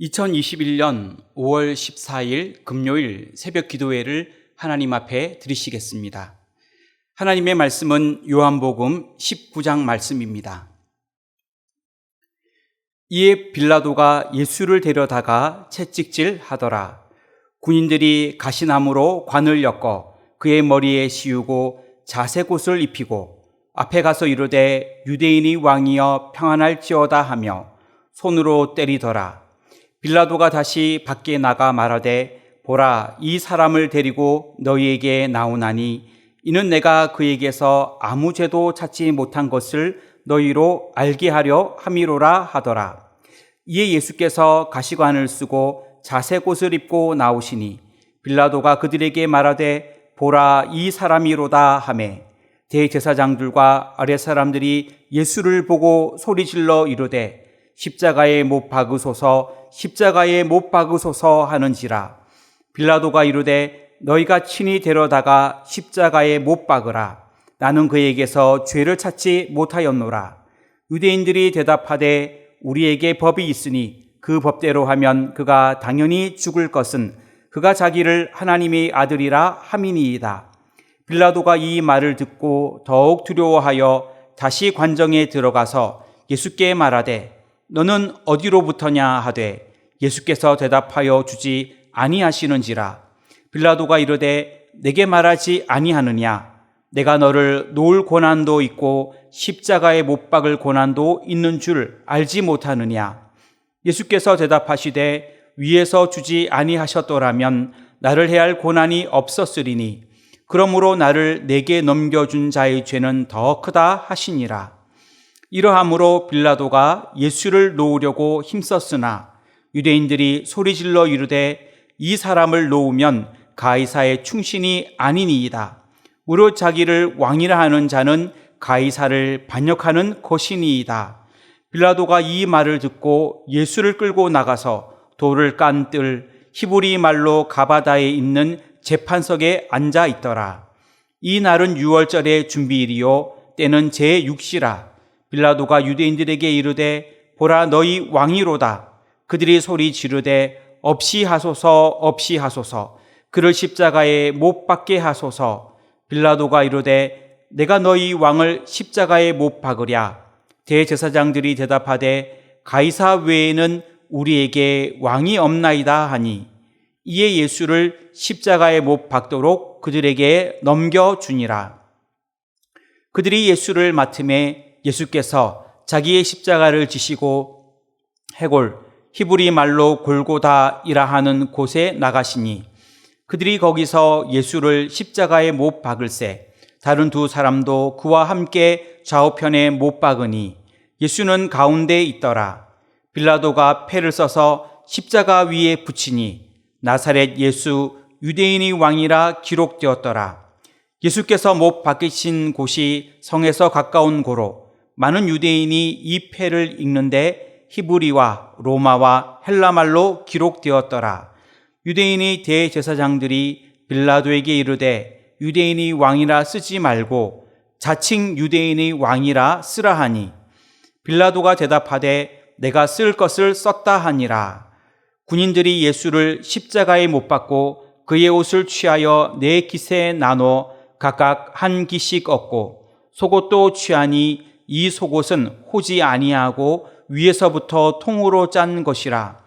2021년 5월 14일 금요일 새벽 기도회를 하나님 앞에 드리시겠습니다. 하나님의 말씀은 요한복음 19장 말씀입니다. 이에 빌라도가 예수를 데려다가 채찍질 하더라. 군인들이 가시나무로 관을 엮어 그의 머리에 씌우고 자색옷을 입히고 앞에 가서 이르되 유대인이 왕이여 평안할지어다 하며 손으로 때리더라. 빌라도가 다시 밖에 나가 말하되 보라, 이 사람을 데리고 너희에게 나오나니 이는 내가 그에게서 아무 죄도 찾지 못한 것을 너희로 알게 하려 함이로라 하더라. 이에 예수께서 가시관을 쓰고 자색옷을 입고 나오시니 빌라도가 그들에게 말하되 보라, 이 사람이로다 하매 대제사장들과 아랫사람들이 예수를 보고 소리질러 이르되 십자가에 못 박으소서, 십자가에 못 박으소서 하는지라. 빌라도가 이르되 너희가 친히 데려다가 십자가에 못 박으라. 나는 그에게서 죄를 찾지 못하였노라. 유대인들이 대답하되 우리에게 법이 있으니 그 법대로 하면 그가 당연히 죽을 것은 그가 자기를 하나님의 아들이라 함이니이다. 빌라도가 이 말을 듣고 더욱 두려워하여 다시 관정에 들어가서 예수께 말하되 너는 어디로부터냐 하되 예수께서 대답하여 주지 아니하시는지라. 빌라도가 이르되 내게 말하지 아니하느냐? 내가 너를 놓을 고난도 있고 십자가에 못 박을 고난도 있는 줄 알지 못하느냐? 예수께서 대답하시되 위에서 주지 아니하셨더라면 나를 해할 고난이 없었으리니 그러므로 나를 내게 넘겨준 자의 죄는 더 크다 하시니라. 이러함으로 빌라도가 예수를 놓으려고 힘썼으나 유대인들이 소리질러 이르되 이 사람을 놓으면 가이사의 충신이 아니니이다. 무릇 자기를 왕이라 하는 자는 가이사를 반역하는 것이니이다. 빌라도가 이 말을 듣고 예수를 끌고 나가서 돌을 깐 뜰 히브리 말로 가바다에 있는 재판석에 앉아 있더라. 이 날은 유월절의 준비일이요 때는 제6시라. 빌라도가 유대인들에게 이르되 보라, 너희 왕이로다. 그들이 소리 지르되 없이 하소서, 없이 하소서. 그를 십자가에 못 박게 하소서. 빌라도가 이르되 내가 너희 왕을 십자가에 못 박으랴. 대제사장들이 대답하되 가이사 외에는 우리에게 왕이 없나이다 하니 이에 예수를 십자가에 못 박도록 그들에게 넘겨주니라. 그들이 예수를 맡음에 예수께서 자기의 십자가를 지시고 해골, 히브리 말로 골고다이라 하는 곳에 나가시니 그들이 거기서 예수를 십자가에 못 박을새 다른 두 사람도 그와 함께 좌우편에 못 박으니 예수는 가운데에 있더라. 빌라도가 패를 써서 십자가 위에 붙이니 나사렛 예수 유대인의 왕이라 기록되었더라. 예수께서 못 박히신 곳이 성에서 가까운 고로 많은 유대인이 이 패를 읽는데 히브리와 로마와 헬라말로 기록되었더라. 유대인의 대제사장들이 빌라도에게 이르되 유대인의 왕이라 쓰지 말고 자칭 유대인의 왕이라 쓰라 하니 빌라도가 대답하되 내가 쓸 것을 썼다 하니라. 군인들이 예수를 십자가에 못 박고 그의 옷을 취하여 네 깃에 나눠 각각 한 깃씩 얻고 속옷도 취하니 이 속옷은 호지 아니하고 위에서부터 통으로 짠 것이라.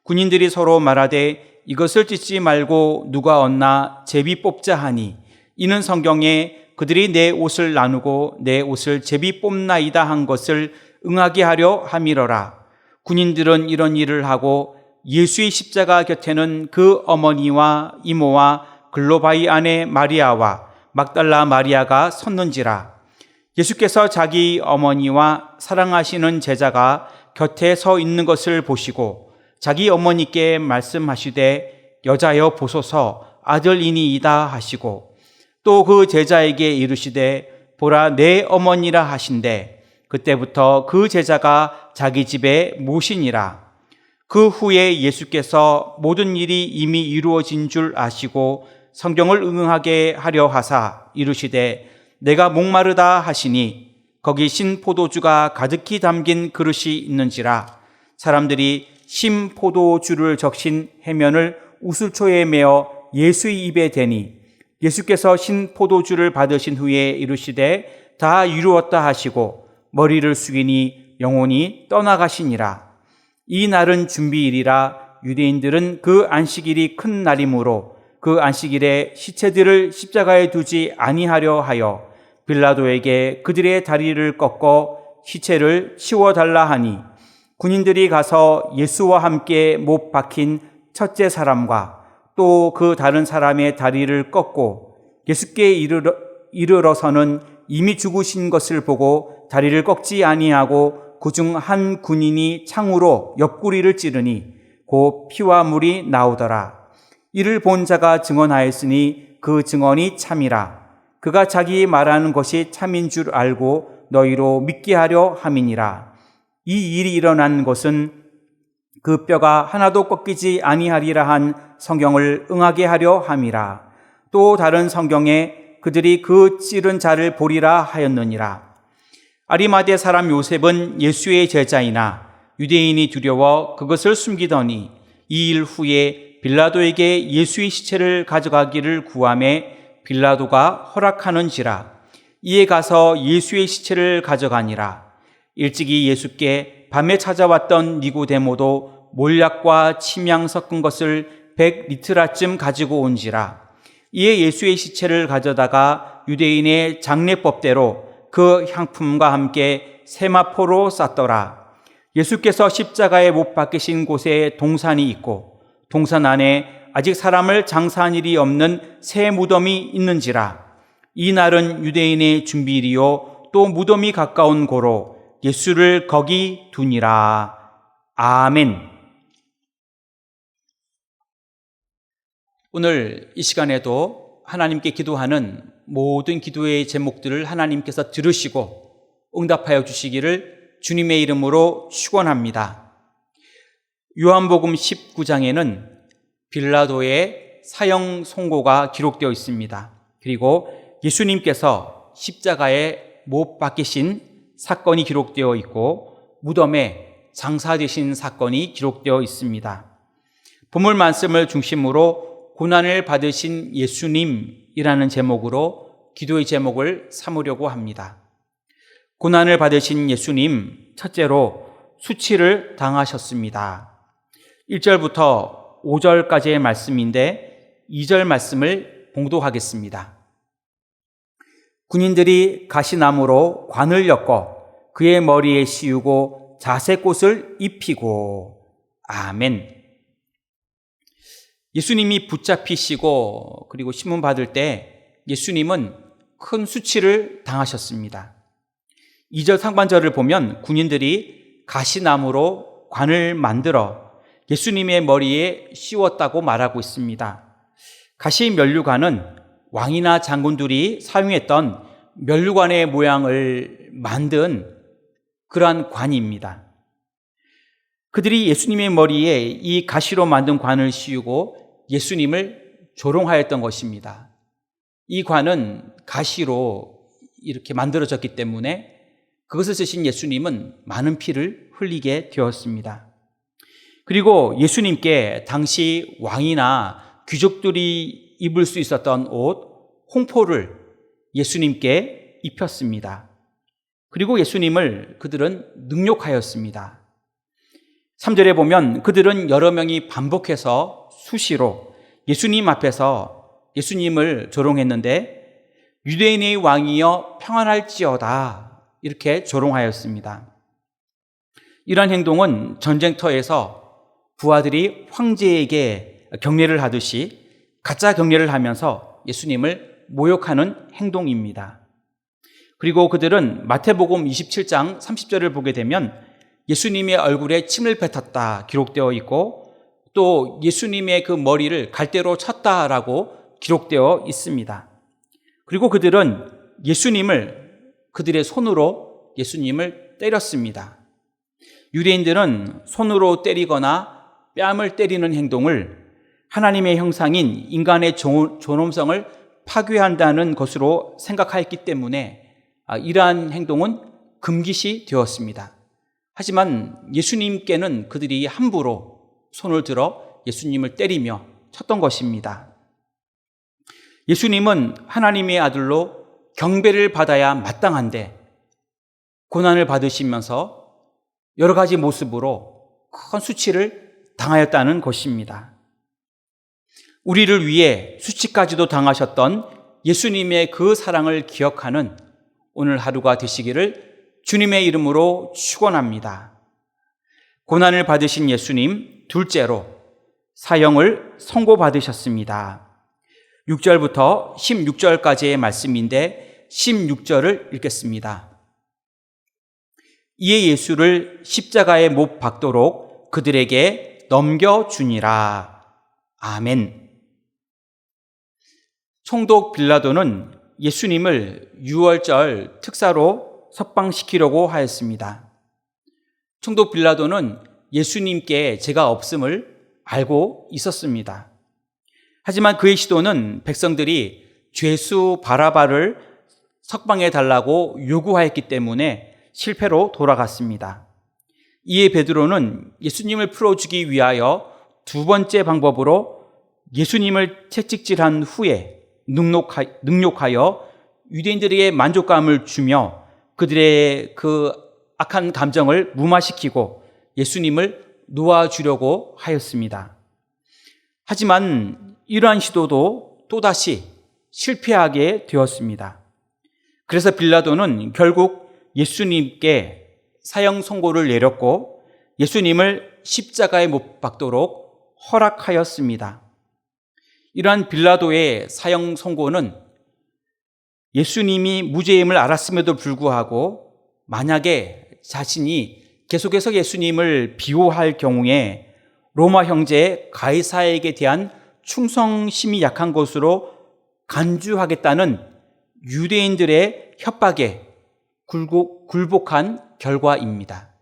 군인들이 서로 말하되 이것을 찢지 말고 누가 얻나 제비 뽑자 하니 이는 성경에 그들이 내 옷을 나누고 내 옷을 제비 뽑나이다 한 것을 응하게 하려 함이러라. 군인들은 이런 일을 하고 예수의 십자가 곁에는 그 어머니와 이모와 글로바의 아내 마리아와 막달라 마리아가 섰는지라. 예수께서 자기 어머니와 사랑하시는 제자가 곁에 서 있는 것을 보시고 자기 어머니께 말씀하시되 여자여 보소서 아들이니이다 하시고 또 그 제자에게 이르시되 보라 내 어머니라 하신대 그때부터 그 제자가 자기 집에 모시니라. 그 후에 예수께서 모든 일이 이미 이루어진 줄 아시고 성경을 응하게 하려 하사 이르시되 내가 목마르다 하시니 거기 신 포도주가 가득히 담긴 그릇이 있는지라. 사람들이 심 포도주를 적신 해면을 우슬초에 메어 예수의 입에 대니 예수께서 신 포도주를 받으신 후에 이르시되 다 이루었다 하시고 머리를 숙이니 영혼이 떠나가시니라. 이 날은 준비일이라 유대인들은 그 안식일이 큰 날이므로 그 안식일에 시체들을 십자가에 두지 아니하려 하여 빌라도에게 그들의 다리를 꺾어 시체를 치워달라 하니 군인들이 가서 예수와 함께 못 박힌 첫째 사람과 또 그 다른 사람의 다리를 꺾고 예수께 이르러서는 이미 죽으신 것을 보고 다리를 꺾지 아니하고 그중 한 군인이 창으로 옆구리를 찌르니 곧 피와 물이 나오더라. 이를 본 자가 증언하였으니 그 증언이 참이라. 그가 자기 말하는 것이 참인 줄 알고 너희로 믿게 하려 함이니라. 이 일이 일어난 것은 그 뼈가 하나도 꺾이지 아니하리라 한 성경을 응하게 하려 함이라. 또 다른 성경에 그들이 그 찌른 자를 보리라 하였느니라. 아리마대 사람 요셉은 예수의 제자이나 유대인이 두려워 그것을 숨기더니 이 일 후에 빌라도에게 예수의 시체를 가져가기를 구하매 빌라도가 허락하는지라. 이에 가서 예수의 시체를 가져가니라. 일찍이 예수께 밤에 찾아왔던 니고데모도 몰약과 침향 섞은 것을 100리트라쯤 가지고 온지라. 이에 예수의 시체를 가져다가 유대인의 장례법대로 그 향품과 함께 세마포로 쌌더라. 예수께서 십자가에 못 박히신 곳에 동산이 있고 동산 안에 아직 사람을 장사한 일이 없는 새 무덤이 있는지라. 이 날은 유대인의 준비일이요 또 무덤이 가까운 고로 예수를 거기 두니라. 아멘. 오늘 이 시간에도 하나님께 기도하는 모든 기도의 제목들을 하나님께서 들으시고 응답하여 주시기를 주님의 이름으로 축원합니다. 요한복음 19장에는 빌라도의 사형 선고가 기록되어 있습니다. 그리고 예수님께서 십자가에 못 박히신 사건이 기록되어 있고 무덤에 장사되신 사건이 기록되어 있습니다. 본문 말씀을 중심으로 고난을 받으신 예수님이라는 제목으로 기도의 제목을 삼으려고 합니다. 고난을 받으신 예수님, 첫째로 수치를 당하셨습니다. 1절부터 5절까지의 말씀인데 2절 말씀을 봉독하겠습니다. 군인들이 가시나무로 관을 엮어 그의 머리에 씌우고 자색옷을 입히고. 아멘. 예수님이 붙잡히시고 그리고 신문 받을 때 예수님은 큰 수치를 당하셨습니다. 2절 상반절을 보면 군인들이 가시나무로 관을 만들어 예수님의 머리에 씌웠다고 말하고 있습니다. 가시 면류관은 왕이나 장군들이 사용했던 면류관의 모양을 만든 그러한 관입니다. 그들이 예수님의 머리에 이 가시로 만든 관을 씌우고 예수님을 조롱하였던 것입니다. 이 관은 가시로 이렇게 만들어졌기 때문에 그것을 쓰신 예수님은 많은 피를 흘리게 되었습니다. 그리고 예수님께 당시 왕이나 귀족들이 입을 수 있었던 옷, 홍포를 예수님께 입혔습니다. 그리고 예수님을 그들은 능욕하였습니다. 3절에 보면 그들은 여러 명이 반복해서 수시로 예수님 앞에서 예수님을 조롱했는데 유대인의 왕이여 평안할지어다 이렇게 조롱하였습니다. 이러한 행동은 전쟁터에서 부하들이 황제에게 경례를 하듯이 가짜 경례를 하면서 예수님을 모욕하는 행동입니다. 그리고 그들은 마태복음 27장 30절을 보게 되면 예수님의 얼굴에 침을 뱉었다 기록되어 있고 또 예수님의 그 머리를 갈대로 쳤다라고 기록되어 있습니다. 그리고 그들은 그들의 손으로 예수님을 때렸습니다. 유대인들은 손으로 때리거나 뺨을 때리는 행동을 하나님의 형상인 인간의 존엄성을 파괴한다는 것으로 생각하였기 때문에 이러한 행동은 금기시 되었습니다. 하지만 예수님께는 그들이 함부로 손을 들어 예수님을 때리며 쳤던 것입니다. 예수님은 하나님의 아들로 경배를 받아야 마땅한데 고난을 받으시면서 여러 가지 모습으로 큰 수치를 당하였다는 것입니다. 우리를 위해 수치까지도 당하셨던 예수님의 그 사랑을 기억하는 오늘 하루가 되시기를 주님의 이름으로 축원합니다. 고난을 받으신 예수님, 둘째로 사형을 선고받으셨습니다. 6절부터 16절까지의 말씀인데 16절을 읽겠습니다. 이에 예수를 십자가에 못 박도록 그들에게 넘겨주니라. 아멘. 총독 빌라도는 예수님을 유월절 특사로 석방시키려고 하였습니다. 총독 빌라도는 예수님께 죄가 없음을 알고 있었습니다. 하지만 그의 시도는 백성들이 죄수 바라바를 석방해 달라고 요구하였기 때문에 실패로 돌아갔습니다. 이에 베드로는 예수님을 풀어주기 위하여 두 번째 방법으로 예수님을 채찍질한 후에 능욕하여 유대인들에게 만족감을 주며 그들의 그 악한 감정을 무마시키고 예수님을 놓아주려고 하였습니다. 하지만 이러한 시도도 또다시 실패하게 되었습니다. 그래서 빌라도는 결국 예수님께 사형 선고를 내렸고 예수님을 십자가에 못 박도록 허락하였습니다. 이러한 빌라도의 사형 선고는 예수님이 무죄임을 알았음에도 불구하고 만약에 자신이 계속해서 예수님을 비호할 경우에 로마 형제 가이사에게 대한 충성심이 약한 것으로 간주하겠다는 유대인들의 협박에 굴복한 결과입니다.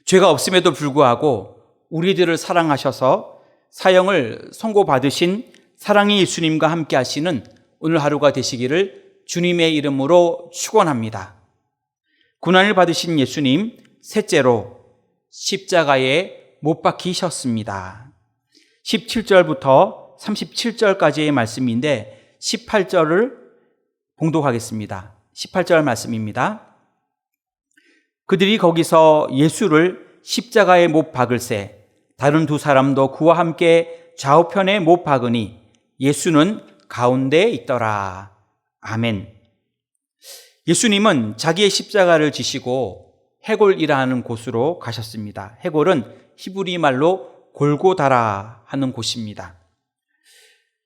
죄가 없음에도 불구하고 우리들을 사랑하셔서 사형을 선고받으신 사랑의 예수님과 함께 하시는 오늘 하루가 되시기를 주님의 이름으로 축원합니다. 고난을 받으신 예수님, 셋째로 십자가에 못 박히셨습니다. 17절부터 37절까지의 말씀인데 18절을 봉독하겠습니다. 18절 말씀입니다. 그들이 거기서 예수를 십자가에 못 박을새 다른 두 사람도 그와 함께 좌우편에 못 박으니 예수는 가운데에 있더라. 아멘. 예수님은 자기의 십자가를 지시고 해골이라 하는 곳으로 가셨습니다. 해골은 히브리 말로 골고다라 하는 곳입니다.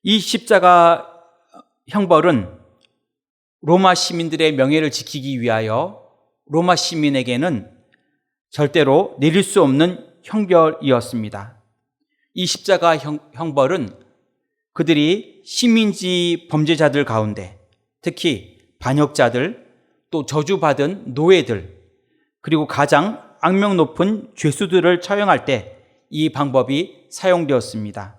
이 십자가 형벌은 로마 시민들의 명예를 지키기 위하여 로마 시민에게는 절대로 내릴 수 없는 형벌이었습니다. 이 십자가 형벌은 그들이 식민지 범죄자들 가운데 특히 반역자들 또 저주받은 노예들 그리고 가장 악명 높은 죄수들을 처형할 때 이 방법이 사용되었습니다.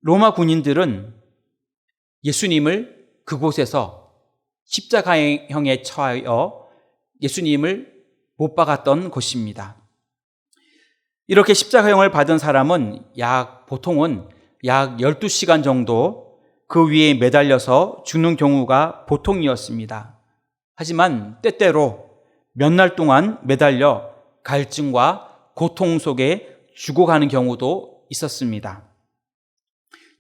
로마 군인들은 예수님을 그곳에서 십자가형에 처하여 예수님을 못 박았던 것입니다. 이렇게 십자가형을 받은 사람은 보통은 약 12시간 정도 그 위에 매달려서 죽는 경우가 보통이었습니다. 하지만 때때로 몇 날 동안 매달려 갈증과 고통 속에 죽어가는 경우도 있었습니다.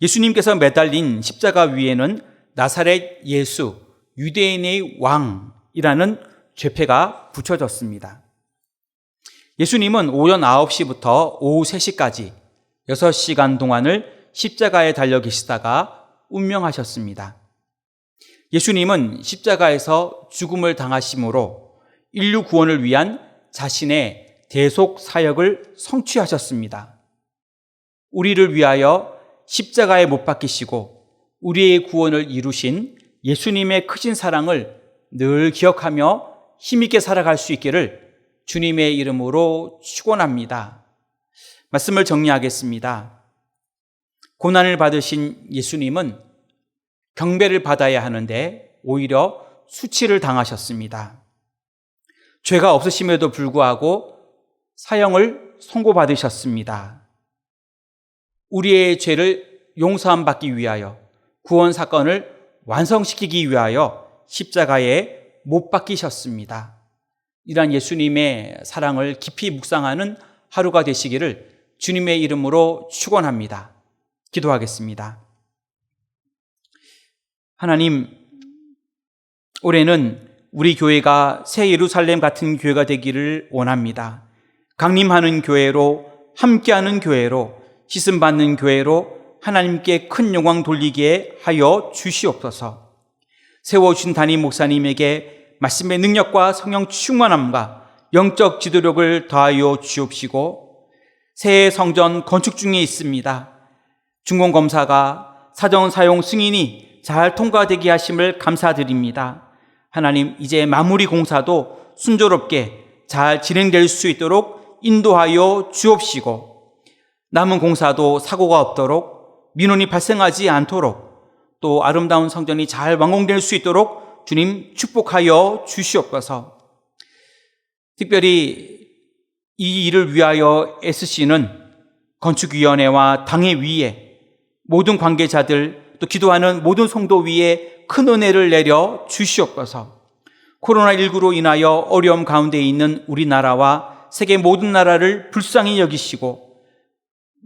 예수님께서 매달린 십자가 위에는 나사렛 예수, 유대인의 왕이라는 죄패가 붙여졌습니다. 예수님은 오전 9시부터 오후 3시까지 6시간 동안을 십자가에 달려 계시다가 운명하셨습니다. 예수님은 십자가에서 죽음을 당하심으로 인류 구원을 위한 자신의 대속 사역을 성취하셨습니다. 우리를 위하여 십자가에 못 박히시고 우리의 구원을 이루신 예수님의 크신 사랑을 늘 기억하며 힘있게 살아갈 수 있기를 주님의 이름으로 축원합니다. 말씀을 정리하겠습니다. 고난을 받으신 예수님은 경배를 받아야 하는데 오히려 수치를 당하셨습니다. 죄가 없으심에도 불구하고 사형을 선고받으셨습니다. 우리의 죄를 용서함 받기 위하여, 구원 사건을 완성시키기 위하여 십자가에 못 박히셨습니다. 이러한 예수님의 사랑을 깊이 묵상하는 하루가 되시기를 주님의 이름으로 축원합니다. 기도하겠습니다. 하나님, 올해는 우리 교회가 새 예루살렘 같은 교회가 되기를 원합니다. 강림하는 교회로, 함께하는 교회로, 씻음받는 교회로 하나님께 큰 영광 돌리게 하여 주시옵소서. 세워주신 담임 목사님에게 말씀의 능력과 성령 충만함과 영적 지도력을 더하여 주옵시고, 새 성전 건축 중에 있습니다. 준공검사가 사전 사용 승인이 잘 통과되게 하심을 감사드립니다. 하나님, 이제 마무리 공사도 순조롭게 잘 진행될 수 있도록 인도하여 주옵시고, 남은 공사도 사고가 없도록, 민원이 발생하지 않도록, 또 아름다운 성전이 잘 완공될 수 있도록 주님 축복하여 주시옵소서. 특별히 이 일을 위하여 애쓰시는 건축위원회와 당회위에, 모든 관계자들, 또 기도하는 모든 성도 위에 큰 은혜를 내려 주시옵소서. 코로나19로 인하여 어려움 가운데 있는 우리나라와 세계 모든 나라를 불쌍히 여기시고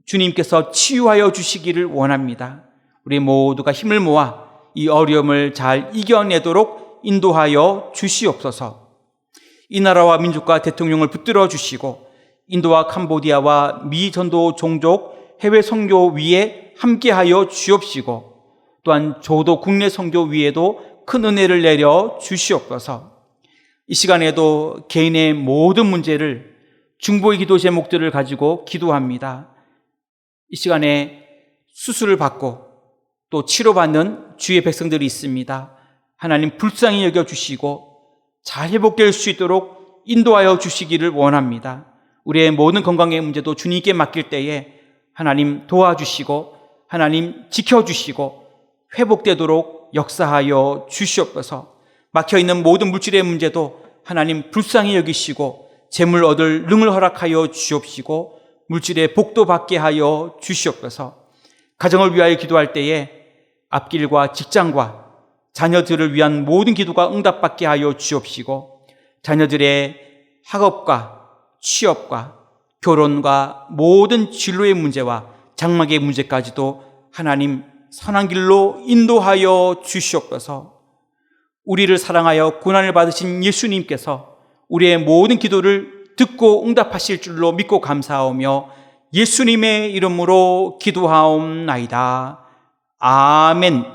주님께서 치유하여 주시기를 원합니다. 우리 모두가 힘을 모아 이 어려움을 잘 이겨내도록 인도하여 주시옵소서. 이 나라와 민족과 대통령을 붙들어 주시고, 인도와 캄보디아와 미 전도 종족 해외 선교 위에 함께하여 주옵시고, 또한 저도 국내 선교 위에도 큰 은혜를 내려 주시옵소서. 이 시간에도 개인의 모든 문제를, 중보의 기도 제목들을 가지고 기도합니다. 이 시간에 수술을 받고 또 치료받는 주의 백성들이 있습니다. 하나님, 불쌍히 여겨주시고 잘 회복될 수 있도록 인도하여 주시기를 원합니다. 우리의 모든 건강의 문제도 주님께 맡길 때에 하나님 도와주시고, 하나님 지켜주시고 회복되도록 역사하여 주시옵소서. 막혀있는 모든 물질의 문제도 하나님 불쌍히 여기시고 재물 얻을 능을 허락하여 주옵시고, 물질의 복도 받게 하여 주시옵소서. 가정을 위하여 기도할 때에 앞길과 직장과 자녀들을 위한 모든 기도가 응답받게 하여 주옵시고, 자녀들의 학업과 취업과 결혼과 모든 진로의 문제와 장막의 문제까지도 하나님 선한 길로 인도하여 주시옵소서. 우리를 사랑하여 고난을 받으신 예수님께서 우리의 모든 기도를 듣고 응답하실 줄로 믿고 감사하며 예수님의 이름으로 기도하옵나이다. 아멘.